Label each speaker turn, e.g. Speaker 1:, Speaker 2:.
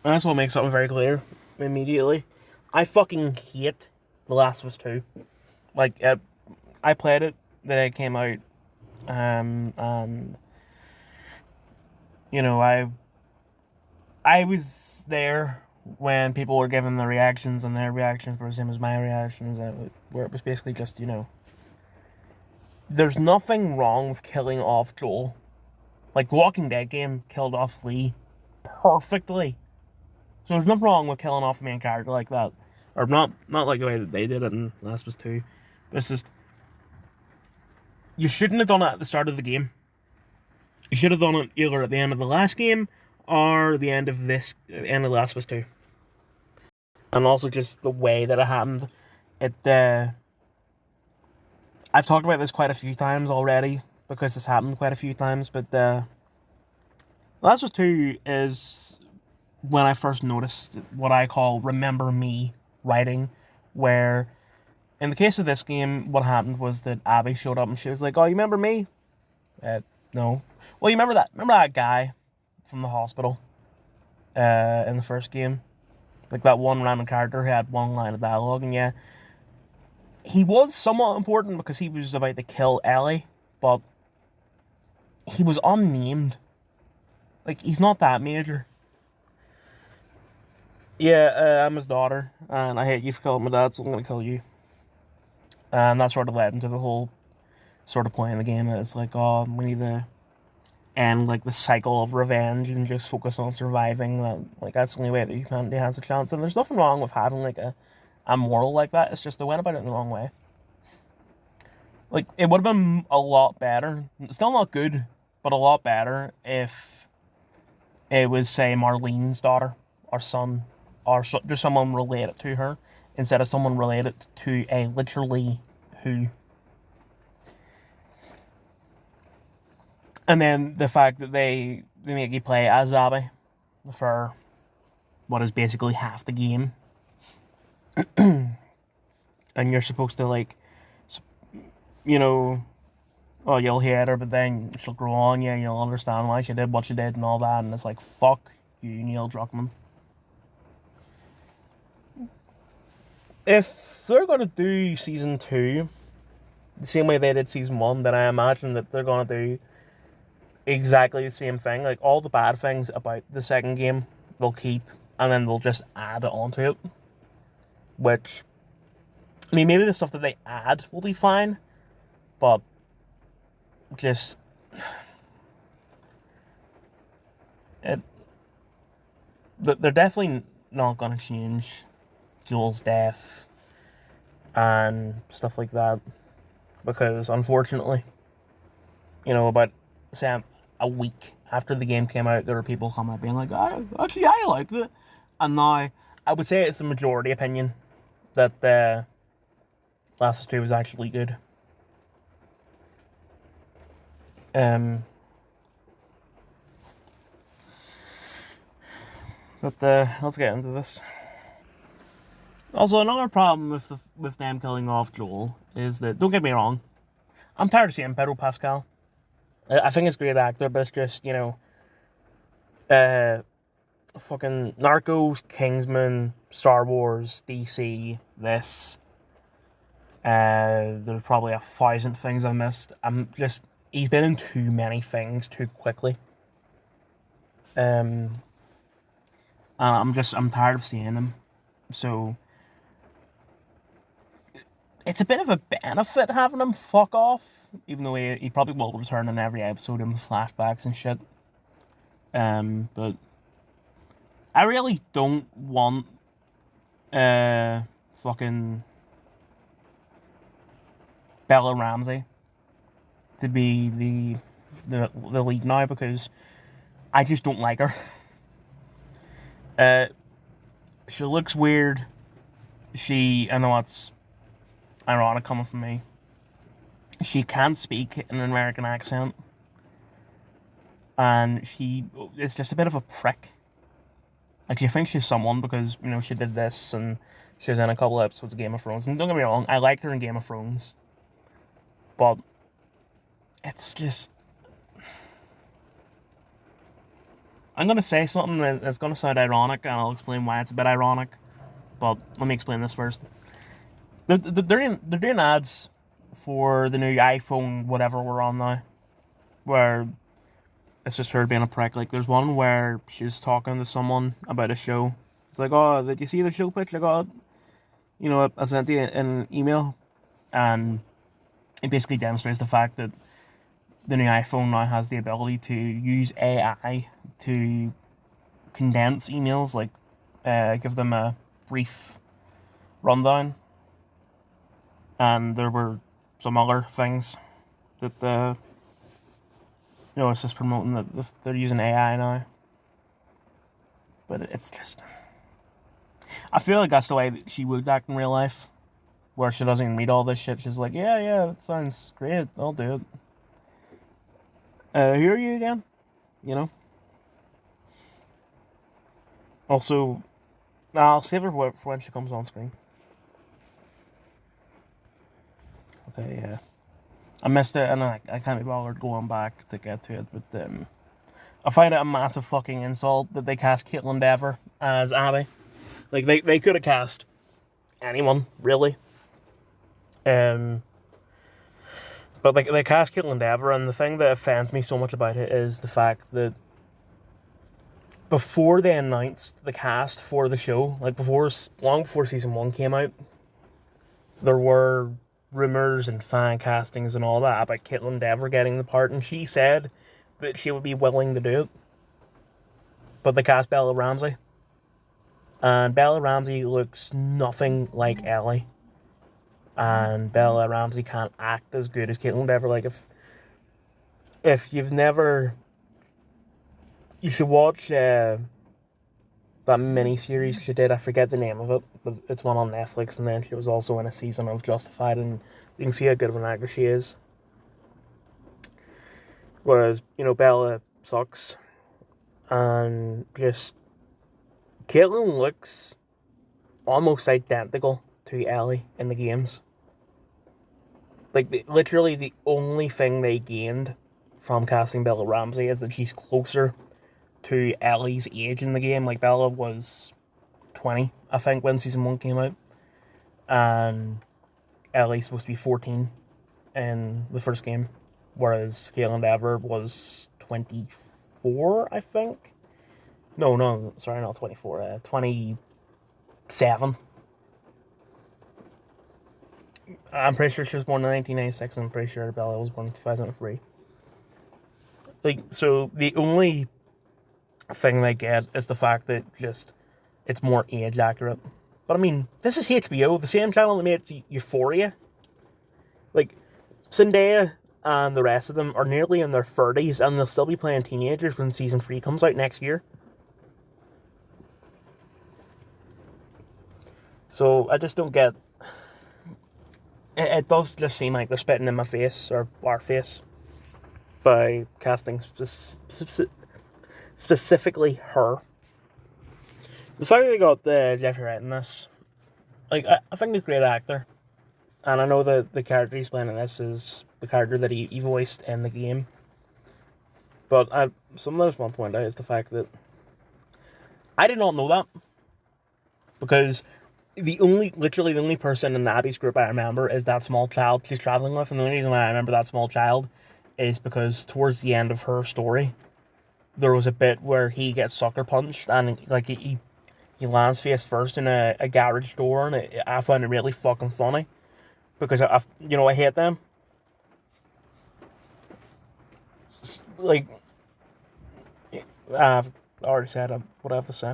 Speaker 1: And that's what makes something very clear immediately. I fucking hate The Last of Us 2. Like, I played it the day it came out, and, you know, I was there when people were giving the reactions, and their reactions were the same as my reactions, where it was basically just, there's nothing wrong with killing off Joel. Like, the Walking Dead game killed off Lee perfectly. So there's nothing wrong with killing off the main character like that. Or not like the way that they did it in Last of Us 2. But it's just, you shouldn't have done it at the start of the game. You should have done it either at the end of the last game or the end of Last of Us 2. And also just the way that it happened. I've talked about this quite a few times already, because this happened quite a few times, but Last of Us 2 is when I first noticed what I call remember me writing, where in the case of this game, what happened was that Abby showed up and she was like, "Oh, you remember me?" No. Well, you remember that guy from the hospital in the first game? Like that one random character who had one line of dialogue, and yeah, he was somewhat important because he was about to kill Ellie, but he was unnamed. Like, he's not that major. Yeah, I'm his daughter, and I hate you for killing my dad, so I'm gonna kill you. And that sort of led into the whole sort of playing the game. It's like, oh, we need to end like the cycle of revenge and just focus on surviving. Like, that's the only way that humanity has a chance. And there's nothing wrong with having like a moral like that. It's just they went about it in the wrong way. Like, it would have been a lot better. Still not good, but a lot better if it was, say, Marlene's daughter or son, or just someone related to her, instead of someone related to a literally who. And then the fact that they make you play as Abby for what is basically half the game, and you're supposed to, like, you know, oh, you'll hate her, but then she'll grow on you and you'll understand why she did what she did and all that, and it's like, fuck you, Neil Druckmann. If they're going to do season 2 the same way they did season 1, then I imagine that they're going to do exactly the same thing. Like, all the bad things about the second game they'll keep, and then they'll just add onto it. Which, I mean, maybe the stuff that they add will be fine, but just it, they're definitely not going to change Joel's death and stuff like that, because unfortunately, about, say, a week after the game came out, there were people coming up being like, actually, I liked it. And now, I would say it's the majority opinion that the Last of Us 2 was actually good. But let's get into this. Also, another problem with them killing off Joel is that, don't get me wrong, I'm tired of seeing Pedro Pascal. I think he's a great actor, but it's just, fucking Narcos, Kingsman, Star Wars, DC, this. There's probably 1,000 things I missed. He's been in too many things too quickly. And I'm tired of seeing him. So, it's a bit of a benefit having him fuck off, even though he probably will return in every episode in flashbacks and shit. But I really don't want fucking Bella Ramsey to be the lead now, because I just don't like her. She looks weird. I know it's ironic coming from me. She can't speak in an American accent, and she is just a bit of a prick. Like, you think she's someone because, she did this, and she was in a couple episodes of Game of Thrones. And don't get me wrong, I liked her in Game of Thrones. But it's just, I'm gonna say something that's gonna sound ironic, and I'll explain why it's a bit ironic. But let me explain this first. They're doing ads for the new iPhone, whatever we're on now, where it's just her being a prick. Like, there's one where she's talking to someone about a show. It's like, oh, did you see the show pitch? Like, oh, I sent you an email, and it basically demonstrates the fact that the new iPhone now has the ability to use AI to condense emails, like give them a brief rundown. And there were some other things that it's just promoting that they're using AI now. But it's just, I feel like that's the way that she would act in real life, where she doesn't even read all this shit. She's like, yeah, that sounds great, I'll do it. Who are you again? Also, I'll save her for when she comes on screen. Okay, yeah. I missed it, and I can't be bothered going back to get to it, but I find it a massive fucking insult that they cast Caitlin Dever as Abby. Like, they could have cast anyone, really. But they cast Caitlin Dever, and the thing that offends me so much about it is the fact that before they announced the cast for the show, like long before season 1 came out, there were rumours and fan castings and all that about Caitlin Dever getting the part, and she said that she would be willing to do it. But they cast Bella Ramsey, and Bella Ramsey looks nothing like Ellie. And Bella Ramsey can't act as good as Caitlin Dever. Like, if you've never, you should watch that mini-series she did. I forget the name of it, but it's one on Netflix, and then she was also in a season of Justified, and you can see how good of an actor she is. Whereas, Bella sucks, and just, Caitlin looks almost identical to Ellie in the games. Like, literally the only thing they gained from casting Bella Ramsey is that she's closer to Ellie's age in the game. Like, Bella was 20, I think, when season 1 came out, and Ellie's supposed to be 14 in the first game, whereas Caitlin Dever was 24, I think. No, sorry, not 24, 27. I'm pretty sure she was born in 1996, and I'm pretty sure Bella was born in 2003. Like, so the only thing they get is the fact that just it's more age accurate. But I mean, this is HBO, the same channel that made Euphoria. Like, Zendaya and the rest of them are nearly in their 30s, and they'll still be playing teenagers when season 3 comes out next year. So I just don't get. It does just seem like they're spitting in my face, or our face, by casting specifically her. The fact that they got Jeffrey Wright in this, like, I think he's a great actor, and I know that the character he's playing in this is the character that he voiced in the game. But something I just want to point out is the fact that I did not know that, because literally the only person in Abby's group I remember is that small child she's traveling with, and the only reason why I remember that small child is because towards the end of her story, there was a bit where he gets sucker punched, and like he lands face first in a garage door, and I found it really fucking funny, because I hate them. Like, I've already said what I have to say.